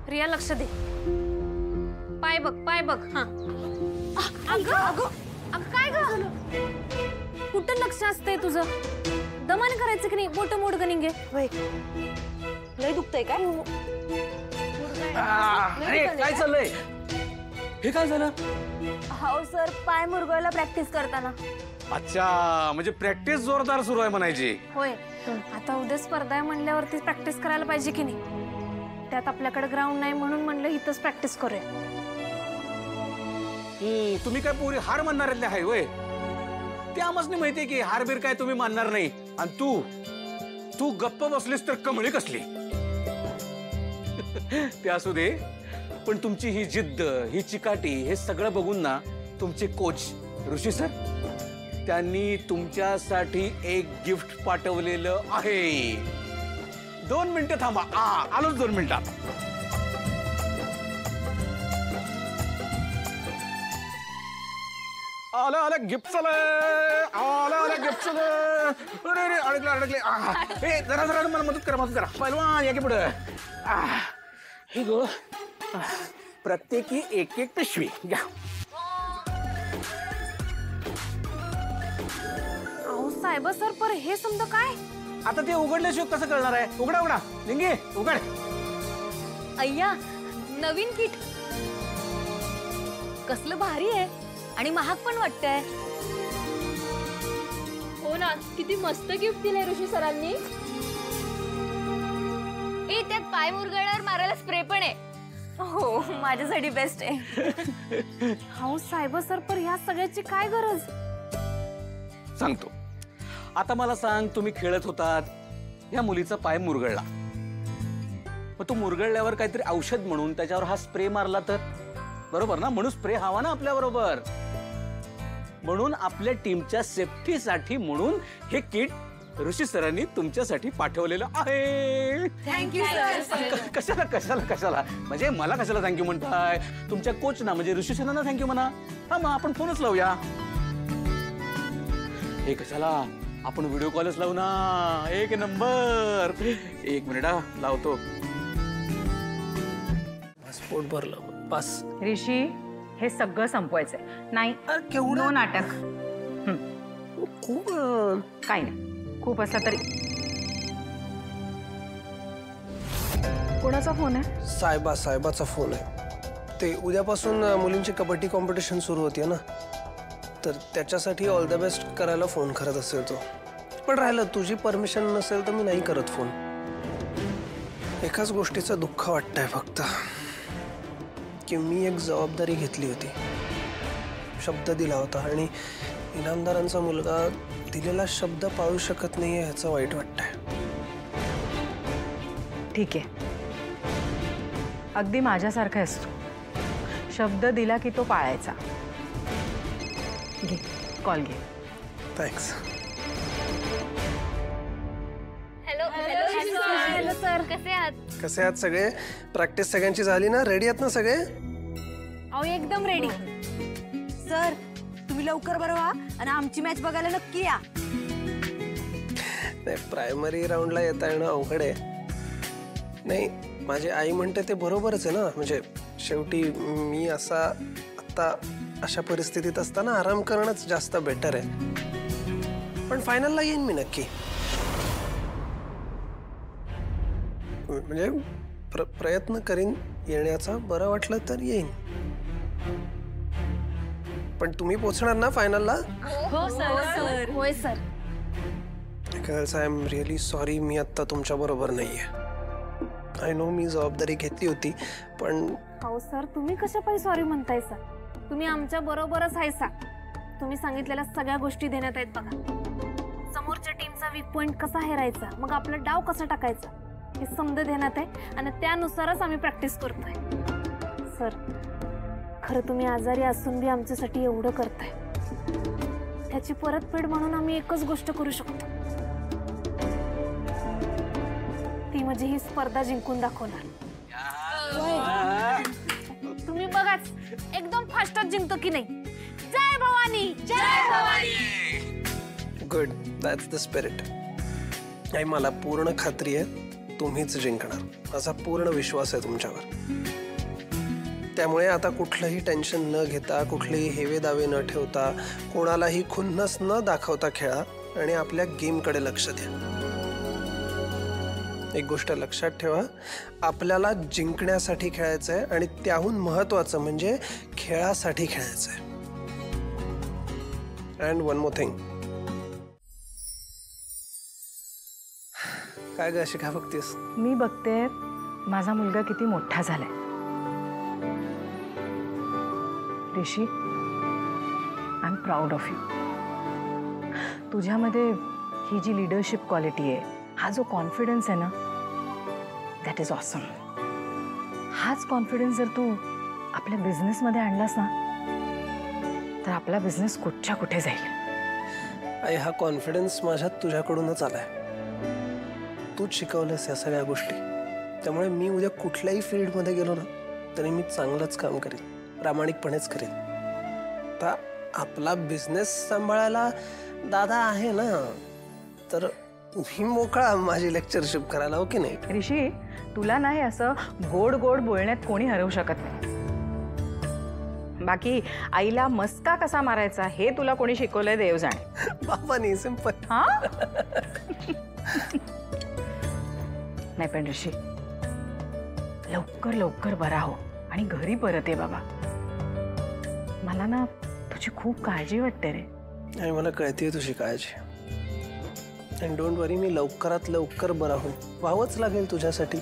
रिया लक्ष दे. पाय बघ पाय बघ. हा अगं अगं अगं काय ग? कुठं लक्ष असतंय तुझं? दमाने करायचं की नाही? मोठं मोड गनिंगे. लय दुखतंय काय? अरे काय चाललंय? हे काय झालं? हो सर, पाय मुरगळला प्रॅक्टिस करताना. अच्छा, म्हणजे प्रॅक्टिस जोरदार सुरू आहे म्हणायची. होय, आता उद्या स्पर्धा आहे म्हणल्यावरती प्रॅक्टिस करायला पाहिजे की नाही? त्यात आपल्याकडे ग्राउंड नाही म्हणून म्हणलं इथंच प्रॅक्टिस करूया. तुम्ही काय पोरी हार मानणाऱ्यातले आहे होय? ते आम्हाला माहितीये की हारबीर काय तुम्ही मानणार नाही. आणि तू गप्प बसलीस तर कमळी कसली. ते असू दे, पण तुमची ही जिद्द, ही चिकाटी, हे सगळं बघून ना तुमचे कोच ऋषी सर त्यांनी तुमच्यासाठी एक गिफ्ट पाठवलेलं आहे. 2 मिनिटं थांबा. आलोच 2 मिनिटात. आलं गिफ्ट चालय. आलं गिफ्ट चालय. अरे अडकले. जरा मला मदत करा. पहिलवान या की पुढं. हे गो, प्रत्येकी एक पिशवी घ्या. अहो साहेब सर, पर हे समजा काय? आता ते उघडल्याशिवाय कसं कळणार आहे? उघडा लिंगे, उघड. अय्या, नवीन किट कसलं भारी आहे आणि महाग पण वाटतंय. हो ना, किती मस्त गिफ्ट दिलंय ऋषी सरांनी. त्यात पाय मुरगळल्यावर मारायला स्प्रे पण आहे. हो, माझ्यासाठी बेस्ट आहे. अहो साहेब सर, पर ह्या सगळ्याची काय गरज? सांगतो. आता मला सांग, तुम्ही खेळत होतात, या मुलीचा पाय मुरगळला. मग तो मुरगळल्यावर काहीतरी औषध म्हणून त्याच्यावर हा स्प्रे मारला तर बरोबर ना? म्हणून स्प्रे हवा ना आपल्या बरोबर. म्हणून आपल्या टीमच्या सेफ्टीसाठी म्हणून हे किट ऋषी सरांनी तुमच्यासाठी पाठवलेलं आहे. Thank you sir. कशाला म्हणजे मला कशाला थँक्यू म्हणताय? तुमच्या कोच ना म्हणजे ऋषी सरांना थँक्यू म्हणा. हा, मग आपण फोनच लावूया. हे कशाला, आपण व्हिडिओ कॉलच लावू ना. 1 नंबर. 1 मिनिट लावतो. पासपोर्ट भरलं बस. ऋषी, हे सगळं संपवायचंय. नाही नो नाटक. खूप काही नाही, खूप असला तरी. कोणाचा फोन आहे? साहेबाचा फोन आहे. ते उद्यापासून मुलींची कबड्डी कॉम्पिटिशन सुरू होती ना, तर त्याच्यासाठी ऑल द बेस्ट करायला फोन करत असेल तो. पण राहिलं, तुझी परमिशन नसेल तर मी नाही करत फोन. एकाच गोष्टीचं दुःख वाटतंय फक्त, की मी एक जबाबदारी घेतली होती, शब्द दिला होता, आणि इनामदारांचा मुलगा दिलेला शब्द पाळू शकत नाहीये ह्याचं वाईट वाटतंय. ठीक आहे, अगदी माझ्यासारखा असतो. शब्द दिला की तो पाळायचा. घे कॉल घे. थँक्स. हॅलो सर, कसे आहात सगळे? प्रॅक्टिस सगळ्यांची झाली ना? रेडी आहात ना सगळे? अहो एकदम रेडी. सर, तुम्ही लवकर बरं व्हा आणि आमची मॅच बघायला नक्की या. नाही, प्रायमरी राऊंडला येता येणं अवघड आहे. नाही, माझी आई म्हणते ते बरोबरच आहे ना. म्हणजे शेवटी मी आता अशा परिस्थितीत असताना आराम करणंच जास्त बेटर आहे. पण फायनलला येईन मी नक्की. म्हणजे प्रयत्न करीन येण्याचा. बरं वाटलं तर येईन. पण तुम्ही पोहोचणार ना फायनलला? हो सर. होय sir. Girls, I am really sorry, मी आत्ता तुमच्या बरोबर नाहीये. आय नो, मी जबाबदारी घेतली होती, पण अहो सर, तुम्ही कशा पाहिजे सॉरी म्हणताय सर? तुम्ही आमच्या बरोबरच आहे सा. तुम्ही सांगितलेल्या सगळ्या गोष्टी देण्यात आहेत बघा. समोरच्या टीमचा वीक पॉइंट कसा हेरायचा, मग आपला डाव कसा टाकायचा, हे समज देण्यात आहे आणि त्यानुसारच आम्ही प्रॅक्टिस करतोय. सर, खरं तुम्ही आजारी असून बी आमच्यासाठी एवढं करताय, त्याची परतफेड म्हणून आम्ही एकच गोष्ट करू शकतो, ती म्हणजे ही स्पर्धा जिंकून दाखवणार. तुम्ही बघाच, एकदम फास्टच जिंकतो की नाही. जय भवानी. जय Bhavani. Good, that's the spirit. आणि मला पूर्ण खात्री आहे तुम्हीच जिंकणार, माझा पूर्ण विश्वास आहे तुमच्यावर. त्यामुळे आता कुठलंही टेन्शन न घेता, कुठलेही हेवे दावे न ठेवता, कोणालाही खुन्नस न दाखवता खेळा आणि आपल्या गेमकडे लक्ष द्या. एक गोष्ट लक्षात ठेवा, आपल्याला जिंकण्यासाठी खेळायचं आहे आणि त्याहून महत्वाचं म्हणजे खेळासाठी खेळायचं आहे. And one more thing. काय ग अशी काय बघतेस? मी बघते माझा मुलगा किती मोठा झालाय. Rishi, I am proud of you. तुझ्यामध्ये ही जी लिडरशिप क्वालिटी आहे, हा जो कॉन्फिडन्स आहे ना, दॅट इज ऑसम. हाच कॉन्फिडन्स जर तू आपल्या बिझनेसमध्ये आणलास ना, तर आपला बिझनेस कुठच्या कुठे जाईल. आई, हा कॉन्फिडन्स माझ्यात तुझ्याकडूनच आलाय. तूच शिकवलंस या सगळ्या गोष्टी. त्यामुळे मी उद्या कुठल्याही फील्डमध्ये गेलो ना, तरी मी चांगलंच काम करेन, प्रामाणिकपणेच करेन. आता आपला बिझनेस सांभाळायला दादा आहे ना, तर तुम्ही मोकळा माझी लेक्चरशिप करायला, हो की नाही? ऋषी, तुला नाही असं गोड गोड बोलण्यात कोणी हरवू शकत नाही. बाकी आईला मस्का कसा मारायचा हे तुला कोणी शिकवलंय देव जाणे. बाबांनी सिंपल. हा नाही पण ऋषी, लवकर लवकर बरा हो आणि घरी परत ये बाबा. मला ना तुझी खूप काळजी वाटते रे. आणि मला कळते तुझी काळजी. अँड डोंट वरी, मी लवकरात लवकर बरा होईन. व्हावंच लागेल तुझ्यासाठी.